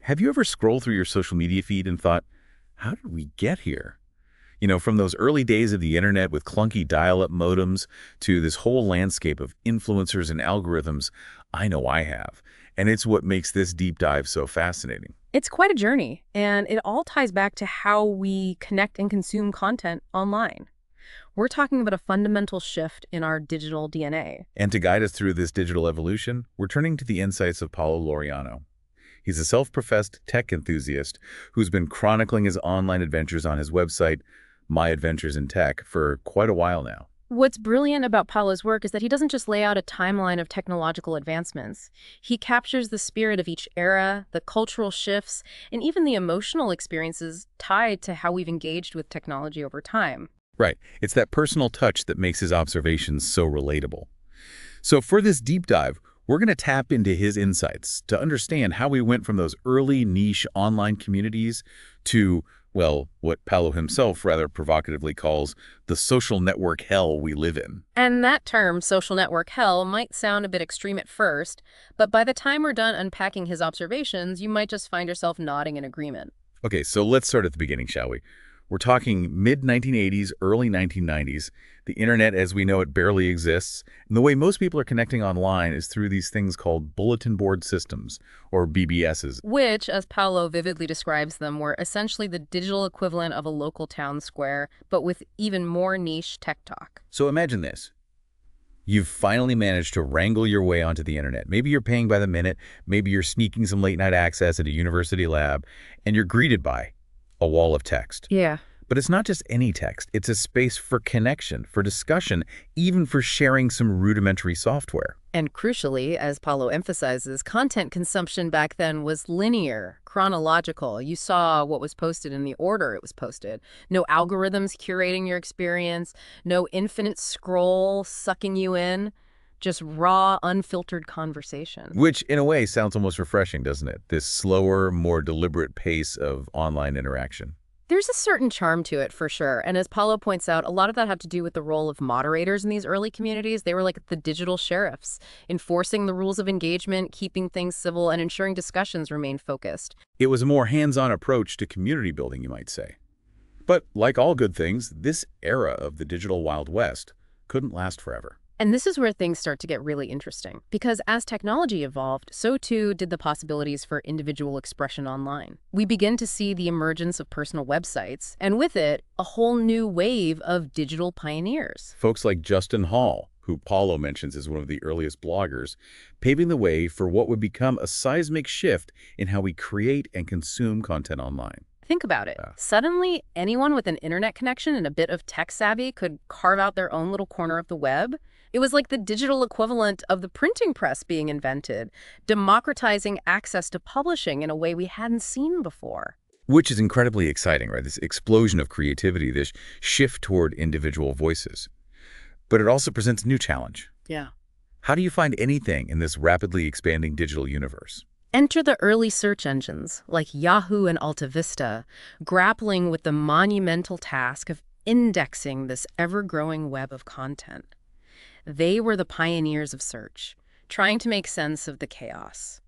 Have you ever scrolled through your social media feed and thought, how did we get here? From those early days of the internet with clunky dial-up modems to this whole landscape of influencers and algorithms, I know I have. And it's what makes this deep dive so fascinating. It's quite a journey, and it all ties back to how we connect and consume content online. We're talking about a fundamental shift in our digital DNA. And to guide us through this digital evolution, we're turning to the insights of Paulo Laureano. He's a self-professed tech enthusiast who's been chronicling his online adventures on his website, My Adventures in Tech, for quite a while now. What's brilliant about Paulo's work is that he doesn't just lay out a timeline of technological advancements. He captures the spirit of each era, the cultural shifts, and even the emotional experiences tied to how we've engaged with technology over time. Right. It's that personal touch that makes his observations so relatable. So for this deep dive, we're going to tap into his insights to understand how we went from those early niche online communities to, well, what Paulo himself rather provocatively calls the social network hell we live in. And that term, social network hell, might sound a bit extreme at first, but by the time we're done unpacking his observations, you might just find yourself nodding in agreement. Okay, so let's start at the beginning, shall we? We're talking mid-1980s, early 1990s. The internet as we know it barely exists, and the way most people are connecting online is through these things called bulletin board systems, or BBSs. Which, as Paulo vividly describes them, were essentially the digital equivalent of a local town square, but with even more niche tech talk. So imagine this. You've finally managed to wrangle your way onto the internet. Maybe you're paying by the minute, maybe you're sneaking some late-night access at a university lab, and you're greeted by a wall of text. Yeah. But it's not just any text. It's a space for connection, for discussion, even for sharing some rudimentary software. And crucially, as Paulo emphasizes, content consumption back then was linear, chronological. You saw what was posted in the order it was posted. No algorithms curating your experience, no infinite scroll sucking you in, just raw, unfiltered conversation. Which, in a way, sounds almost refreshing, doesn't it? This slower, more deliberate pace of online interaction. There's a certain charm to it, for sure. And as Paulo points out, a lot of that had to do with the role of moderators in these early communities. They were like the digital sheriffs, enforcing the rules of engagement, keeping things civil, and ensuring discussions remained focused. It was a more hands-on approach to community building, you might say. But like all good things, this era of the digital Wild West couldn't last forever. And this is where things start to get really interesting, because as technology evolved, so too did the possibilities for individual expression online. We begin to see the emergence of personal websites, and with it, a whole new wave of digital pioneers. Folks like Justin Hall, who Paulo mentions as one of the earliest bloggers, paving the way for what would become a seismic shift in how we create and consume content online. Think about it. Suddenly, anyone with an internet connection and a bit of tech savvy could carve out their own little corner of the web. It was like the digital equivalent of the printing press being invented, democratizing access to publishing in a way we hadn't seen before. Which is incredibly exciting, right? This explosion of creativity, this shift toward individual voices. But it also presents a new challenge. Yeah. How do you find anything in this rapidly expanding digital universe? Enter the early search engines, like Yahoo and AltaVista, grappling with the monumental task of indexing this ever-growing web of content. They were the pioneers of search, trying to make sense of the chaos.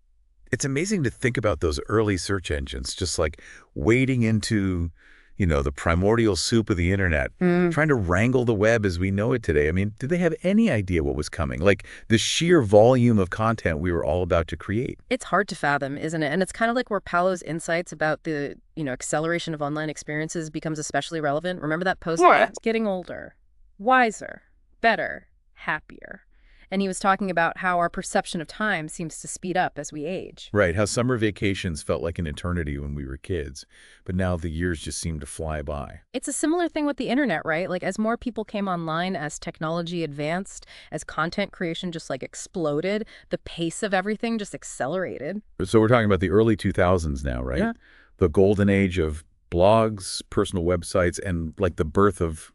It's amazing to think about those early search engines just like wading into, the primordial soup of the internet, trying to wrangle the web as we know it today. I mean, did they have any idea what was coming? Like the sheer volume of content we were all about to create. It's hard to fathom, isn't it? And it's kind of like where Paulo's insights about the, acceleration of online experiences becomes especially relevant. Remember that post? What? Getting older, wiser, better, happier. And he was talking about how our perception of time seems to speed up as we age. Right, how summer vacations felt like an eternity when we were kids, but now the years just seem to fly by. It's a similar thing with the internet, right? Like as more people came online, as technology advanced, as content creation just like exploded, the pace of everything just accelerated. So we're talking about the early 2000s now, right? Yeah. The golden age of blogs, personal websites, and like the birth of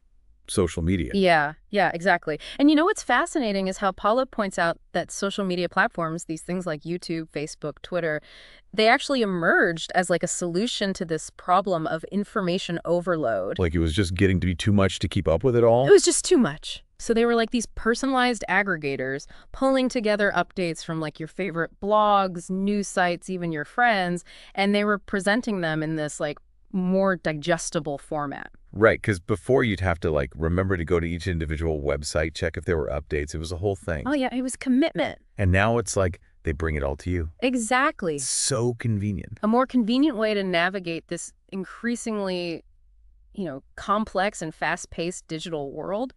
social media. Yeah, exactly. And you know what's fascinating is how Paulo points out that social media platforms, these things like YouTube, Facebook, Twitter, they actually emerged as like a solution to this problem of information overload. Like it was just getting to be too much to keep up with it It all? was just too much. So they were like these personalized aggregators pulling together updates from like your favorite blogs, news sites, even your friends, and they were presenting them in this like more digestible format. Right, because before you'd have to like remember to go to each individual website, check if there were updates. It was a whole thing. Oh yeah, it was commitment. And now it's like they bring it all to you. Exactly. So convenient. A more convenient way to navigate this increasingly, complex and fast-paced digital world.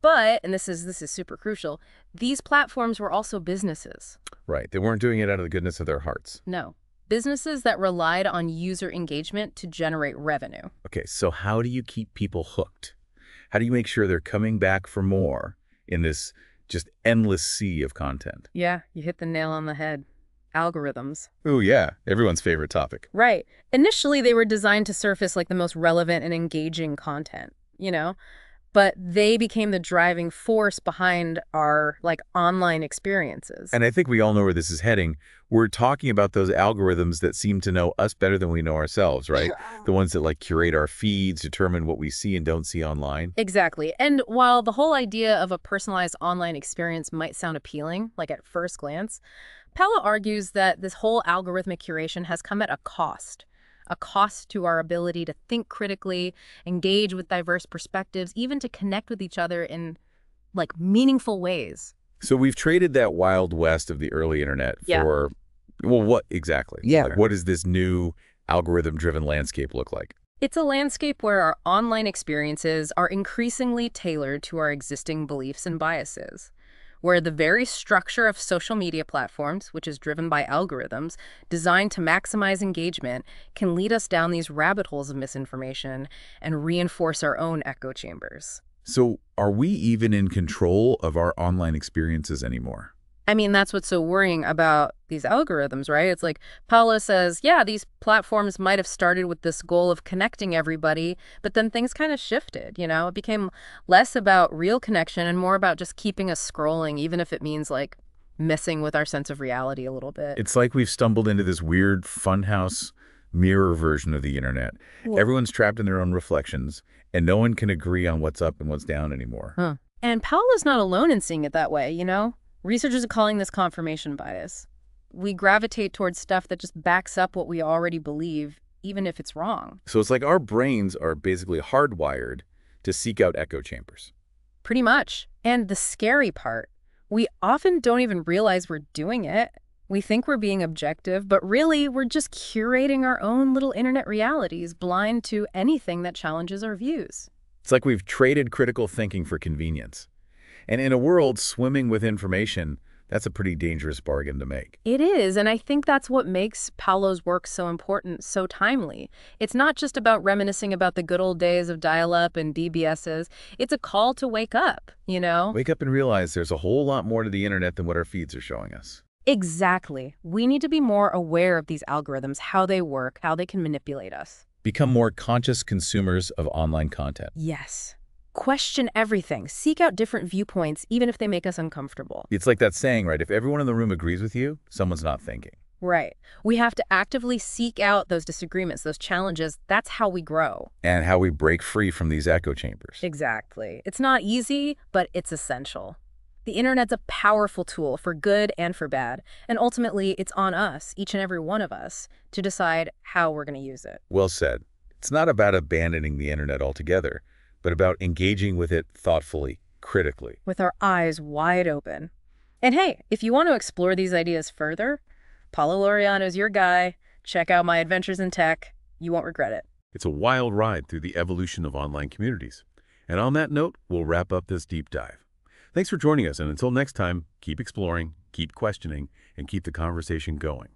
But, and this is super crucial, these platforms were also businesses. Right. They weren't doing it out of the goodness of their hearts. No. Businesses that relied on user engagement to generate revenue. Okay, so how do you keep people hooked? How do you make sure they're coming back for more in this just endless sea of content? Yeah, you hit the nail on the head. Algorithms. Oh, yeah. Everyone's favorite topic. Right. Initially, they were designed to surface like the most relevant and engaging content. But they became the driving force behind our like online experiences. And I think we all know where this is heading. We're talking about those algorithms that seem to know us better than we know ourselves, right? The ones that like curate our feeds, determine what we see and don't see online. Exactly. And while the whole idea of a personalized online experience might sound appealing, like at first glance, Pella argues that this whole algorithmic curation has come at a cost to our ability to think critically, engage with diverse perspectives, even to connect with each other in like meaningful ways. So we've traded that wild west of the early internet Yeah. for, well, what exactly? Yeah. Like, what does this new algorithm-driven landscape look like? It's a landscape where our online experiences are increasingly tailored to our existing beliefs and biases, where the very structure of social media platforms, which is driven by algorithms designed to maximize engagement, can lead us down these rabbit holes of misinformation and reinforce our own echo chambers. So are we even in control of our online experiences anymore? I mean, that's what's so worrying about these algorithms, right? It's like Paulo says, yeah, these platforms might have started with this goal of connecting everybody, but then things kind of shifted, It became less about real connection and more about just keeping us scrolling, even if it means like messing with our sense of reality a little bit. It's like we've stumbled into this weird funhouse mirror version of the internet. Yeah. Everyone's trapped in their own reflections, and no one can agree on what's up and what's down anymore. Huh. And Paulo's not alone in seeing it that way, Researchers are calling this confirmation bias. We gravitate towards stuff that just backs up what we already believe, even if it's wrong. So it's like our brains are basically hardwired to seek out echo chambers. Pretty much. And the scary part, we often don't even realize we're doing it. We think we're being objective, but really we're just curating our own little internet realities, blind to anything that challenges our views. It's like we've traded critical thinking for convenience. And in a world swimming with information, that's a pretty dangerous bargain to make. It is, and I think that's what makes Paulo's work so important, so timely. It's not just about reminiscing about the good old days of dial-up and BBSs. It's a call to wake up, Wake up and realize there's a whole lot more to the internet than what our feeds are showing us. Exactly. We need to be more aware of these algorithms, how they work, how they can manipulate us. Become more conscious consumers of online content. Yes. Question everything. Seek out different viewpoints, even if they make us uncomfortable. It's like that saying, right? If everyone in the room agrees with you, someone's not thinking. Right. We have to actively seek out those disagreements, those challenges. That's how we grow. And how we break free from these echo chambers. Exactly. It's not easy, but it's essential. The internet's a powerful tool for good and for bad. And ultimately, it's on us, each and every one of us, to decide how we're going to use it. Well said. It's not about abandoning the internet altogether, but about engaging with it thoughtfully, critically. With our eyes wide open. And hey, if you want to explore these ideas further, Paulo Laureano's your guy. Check out My Adventures in Tech. You won't regret it. It's a wild ride through the evolution of online communities. And on that note, we'll wrap up this deep dive. Thanks for joining us, and until next time, keep exploring, keep questioning, and keep the conversation going.